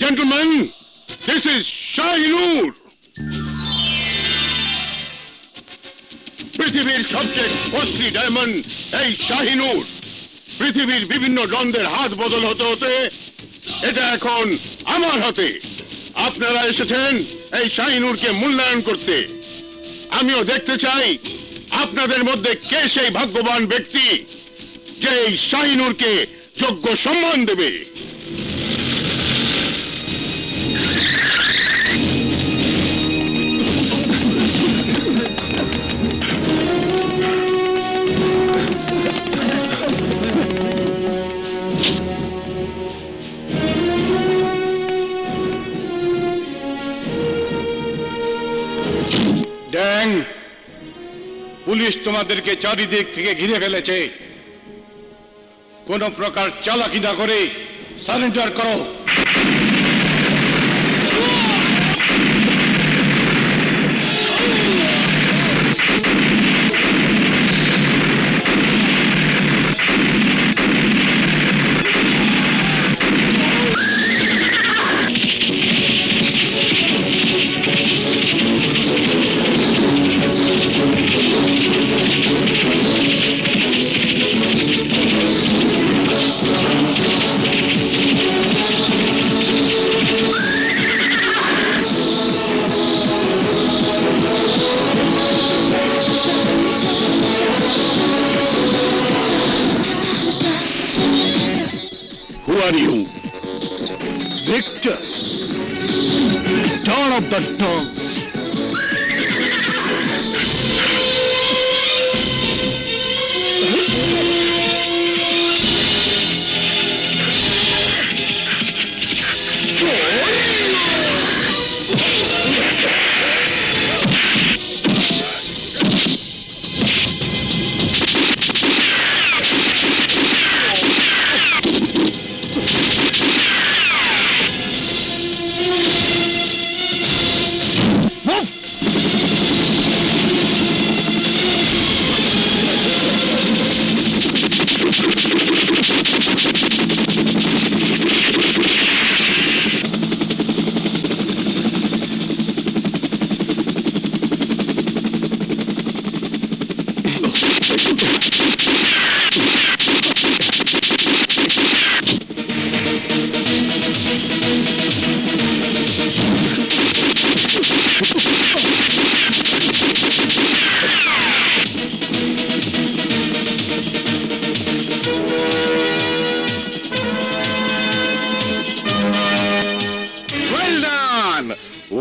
Gentlemen, this is Shahinur, পৃথিবীর সবচেয়ে costly diamond. এই শাহিনুর পৃথিবীর বিভিন্ন দ্বন্দ্বের হাত বদল হতে হতে এটা এখন আমার হাতে। আপনারা এসেছেন এই শাহিনুরকে মূল্যায়ন করতে। আমিও দেখতে চাই আপনাদের মধ্যে কে সেই ভাগ্যবান ব্যক্তি যে এই শাহিনুরকে যোগ্য সম্মান দেবে। ড্যাং, পুলিশ তোমাদেরকে চারিদিক থেকে ঘিরে ফেলেছে। কোন প্রকার চালাকি না করে সারেন্ডার করো। Victor, Dawn of the Dawns.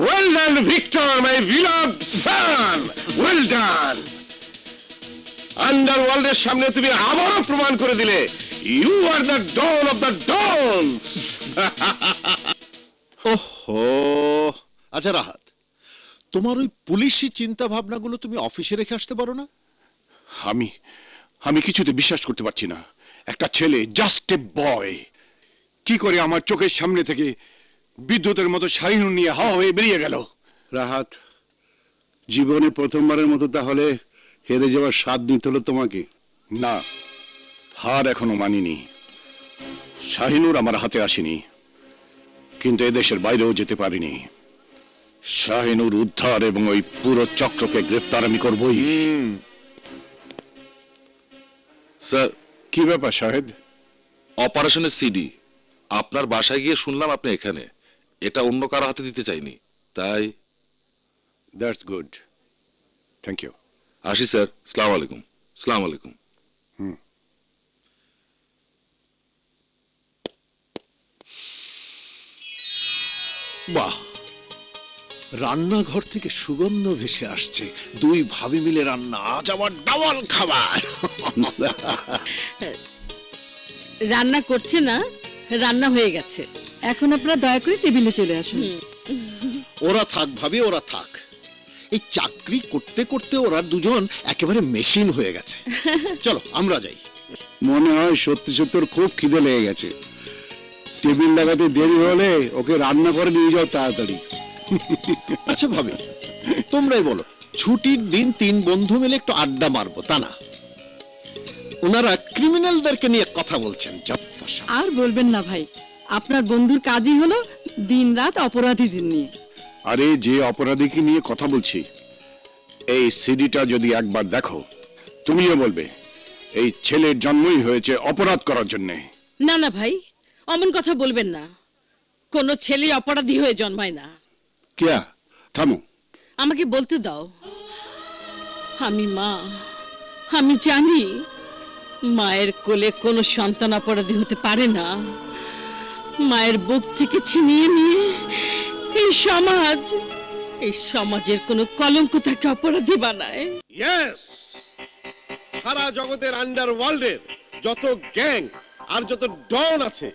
Well done, Victor, my beloved son. Well done. আন্ডারওয়ার্ল্ডের সামনে তুমি আবারও প্রমাণ করে দিলে you are the don of the dons. ওহো, আচ্ছা রাহাত, তোমার ওই পুলিশি চিন্তা ভাবনাগুলো তুমি অফিসে রেখে আসতে পারো না? আমি কিছুতে বিশ্বাস করতে পারছি না। একটা ছেলে, জাস্ট এ বয়, কি করে আমার চোখের সামনে থেকে বিদ্যুতের মতো শাহিনুর নিয়ে হাওয়া হয়ে বেরিয়ে গেল। রাহাত, জীবনে প্রথমবারের মতো তাহলে হেরে যাওয়ার স্বাদ নিতে হলো তোমাকে? না, হার এখনো মানিনি। শাহিনুর আমার হাতে আসেনি, কিন্তু এদেশের বাইরেও যেতে পারিনি। শাহিনুর উদ্ধার এবং ওই পুরো চক্রকে গ্রেপ্তার আমি করবই। স্যার, কি ব্যাপার শাহেদ? অপারেশনের সিডি আপনার বাসায় গিয়ে শুনলাম আপনি এখানে। এটা অন্য কারো হাতে দিতে চাইনি, তাই। That's good, thank you. আসি স্যার, আসসালামু আলাইকুম। আসসালামু আলাইকুম। বাহ, রান্নাঘর থেকে সুগন্ধ ভেসে আসছে। দুই ভাবি মিলে রান্না, আজ আবার ডাবল খাবার। রান্না করছে না, রান্না হয়ে গেছে। এখন আপনারা দয়া করে টেবিলে চলে আসুন। ওরা থাক ভাবি, ওরা থাক। এই চাকরি করতে করতে ওরা দুজন একেবারে মেশিন হয়ে গেছে। চলো আমরা যাই। মনে হয় সত্যি সত্যি ওর খুব খিদে লেগে গেছে। টেবিল লাগাতে দেরি হলে ওকে রান্না করে নিয়ে যাও তাড়াতাড়ি। আচ্ছা ভাবি, তোমরাই বলো, ছুটির দিন তিন বন্ধু মিলে একটু আড্ডা মারবো, তা না? ওনারা ক্রিমিনালদেরকে নিয়ে কথা বলছেন। আর বলবেন না ভাই, আপনার বন্ধুর কাজই হলো দিনরাত অপরাধীদের নিয়ে। আরে যে অপরাধীকে নিয়ে কথা বলছি, এই সিডিটা যদি একবার দেখো তুমিও বলবে এই ছেলের জন্মই হয়েছে অপরাধ করার জন্য। না না ভাই, অমন কথা বলবেন না। কোন ছেলে অপরাধী হয়ে জন্মায় না। কিয়া থামো, আমাকে বলতে দাও। আমি মা, আমি জানি মায়ের কোলে কোনো সন্তান অপরাধী হতে পারে না। মায়ের বুক থেকে ছিনিয়ে নিয়ে এই সমাজের কোনো কলঙ্ক তাকে অপরাধী বানায়। ইয়েস, সারা জগতের আন্ডারওয়ার্ল্ডের যত গ্যাং আর যত ডন আছে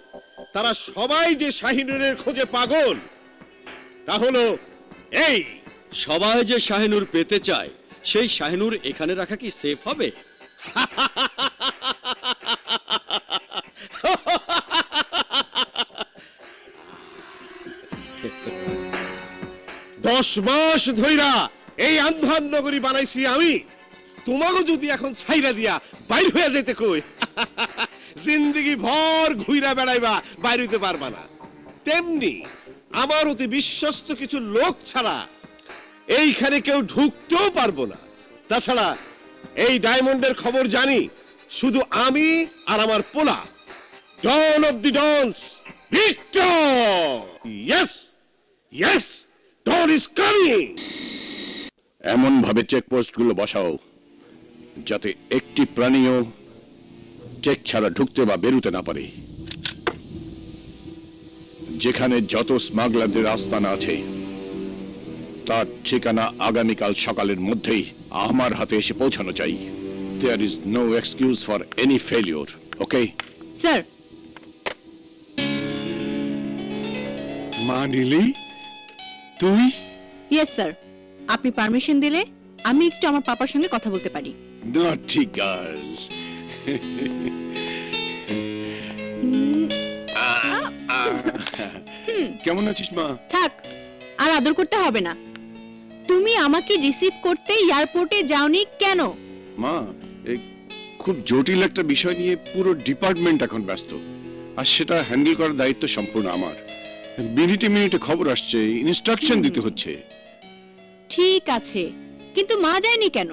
তারা সবাই যে শাহিনুরের খোঁজে পাগল, তা হলো এই। সবাই যে শাহিনুর পেতে চায়, সেই শাহিনুর এখানে রাখা কি সেফ হবে? 10 মাস ধইরা এই আন্ধার নগরী বানাইছি আমি। তোমাকে যদি এখন ছাইরা দিয়া বাইর হয়ে যেতে কই, জিন্দগি ভর ঘুইরা বেড়াইবা, বাইর হইতে পারবা না। তেমনি আমার অতি বিশ্বস্ত কিছু লোক ছাড়া এইখানে কেউ ঢুকতেও পারবো না। তাছাড়া এই ডায়মন্ডের খবর জানি শুধু আমি আর আমার পোলা, Don of the Dons, Victor. Yes yes, Don is coming. এমন ভাবে চেকপোস্ট গুলো বসাও যাতে একটি প্রাণীও চেক ছাড়া ঢুকতে বা বেরুতে না পারে। যেখানে যত স্মাগলারদের আস্তানা আছে তার ঠিকানা আগামীকাল সকালের মধ্যেই আমার হাতে এসে পৌঁছানো চাই। There is no excuse for any failure. Okay sir. মা নীলি, তুই? ইয়েস স্যার, আপনি পারমিশন দিলে আমি একটু আমার পাপার সঙ্গে কথা বলতে পারি। নটি গার্ল। কেমন আছিস মা? থাক, আর আদর করতে হবে না। তুমি আমাকে রিসিভ করতে এয়ারপোর্টে যাওনি কেন? মা, খুব জটিল একটা বিষয় নিয়ে পুরো ডিপার্টমেন্ট এখন ব্যস্ত, আর সেটা হ্যান্ডেল করার দায়িত্ব সম্পূর্ণ আমার। মিনিটে মিনিটে খবর আসছে, ইনস্ট্রাকশন দিতে হচ্ছে। ঠিক আছে, কিন্তু মা যায়নি কেন?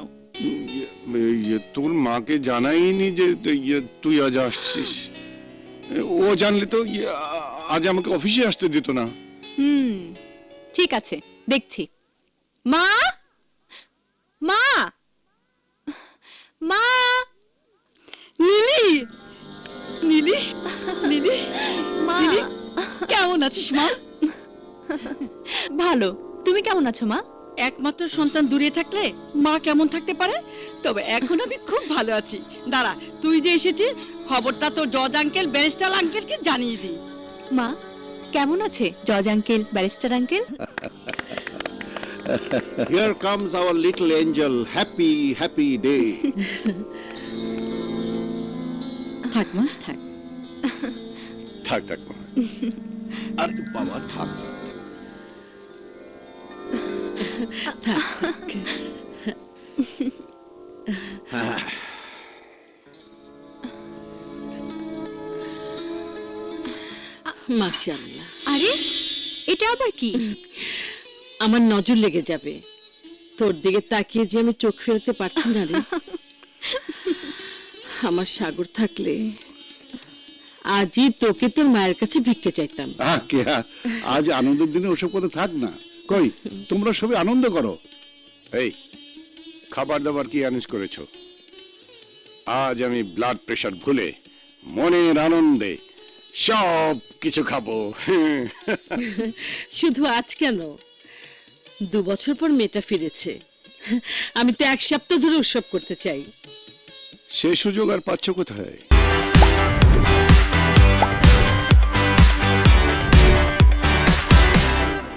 তোর মাকে জানাইনি যে তুই আজ আসছিস। ও জানলে তো আজ আমাকে অফিসে আসতে দিত না। ঠিক আছে, দেখছি। মা, মা, মা। নীলি, নীলি, নীলি, মা, কেমন আছিস মা? ভালো। তুমি কেমন আছো মা? একমাত্র সন্তান দূরে থাকলে মা কেমন থাকতে পারে? তবে এখন আমি খুব ভালো আছি। দাঁড়া, তুই যে এসেছিস খবরটা তো জজ আঙ্কেল, ব্যারিস্টার আঙ্কেলকে জানিয়ে দি। মা, কেমন আছে জজ uncle, barrister uncle? Here comes our little angel. Happy, happy day. থাক মা, থাক। থাক থাক মা। আর বাবা থাক। মাশাআল্লাহ। আরে এটা আবার কি? আমার নজর লেগে যাবে। তোর দিকে তাকিয়ে যে আমি চোখ ফেরাতে পারছি না রে। আমার সাগর থাকলে আজই তোকে তোর মায়ের কাছে ভিক্ষে চাইতাম। আজ আনন্দের দিনে ওসব কথা থাক না। কই, তোমরা সবাই আনন্দ করো। এই খাবার দাবার কি অ্যারেঞ্জ করেছো? আজ আমি ব্লাড প্রেশার ভুলে মনের আনন্দে সব কিছু খাবো। শুধু আজ কেন, 2 বছর পর মেয়েটা ফিরেছে। আমি তো 1 সপ্তাহ ধরে উৎসব করতে চাই। সে সুযোগ আর পাচ্ছ কোথায়?